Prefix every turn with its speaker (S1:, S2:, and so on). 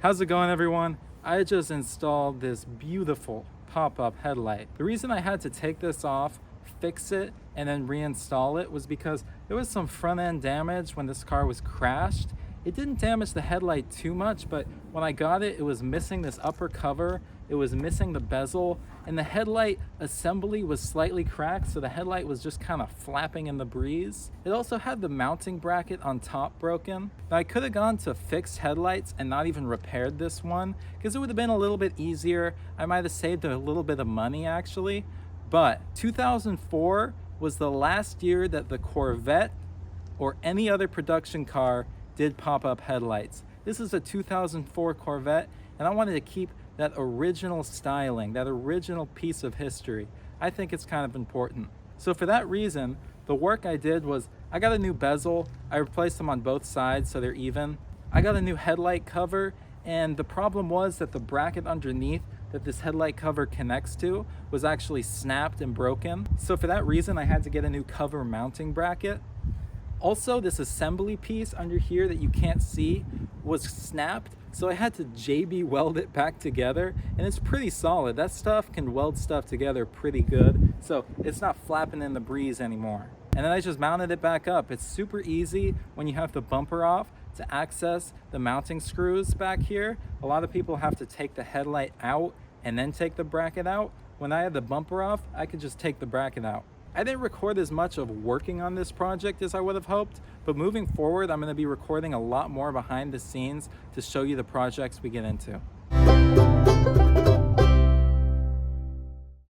S1: How's it going, everyone? I just installed this beautiful pop-up headlight. The reason I had to take this off, fix it, and then reinstall it was because there was some front-end damage when this car was crashed. It didn't damage the headlight too much, but when I got it, it was missing this upper cover, it was missing the bezel, and the headlight assembly was slightly cracked, so the headlight was just kind of flapping in the breeze. It also had the mounting bracket on top broken. Now, I could have gone to fixed headlights and not even repaired this one, because it would have been a little bit easier. I might have saved a little bit of money, actually. But 2004 was the last year that the Corvette or any other production car did pop-up headlights. This is a 2004 Corvette, and I wanted to keep that original styling, that original piece of history. I think it's kind of important. So for that reason, the work I did was I got a new bezel, I replaced them on both sides so they're even. I got a new headlight cover, and the problem was that the bracket underneath that this headlight cover connects to was actually snapped and broken. So for that reason, I had to get a new cover mounting bracket. Also, this assembly piece under here that you can't see was snapped, so I had to JB weld it back together, and it's pretty solid. That stuff can weld stuff together pretty good, so it's not flapping in the breeze anymore. And then I just mounted it back up. It's super easy when you have the bumper off to access the mounting screws back here. A lot of people have to take the headlight out and then take the bracket out. When I had the bumper off, I could just take the bracket out. I didn't record as much of working on this project as I would have hoped, but moving forward, I'm going to be recording a lot more behind the scenes to show you the projects we get into.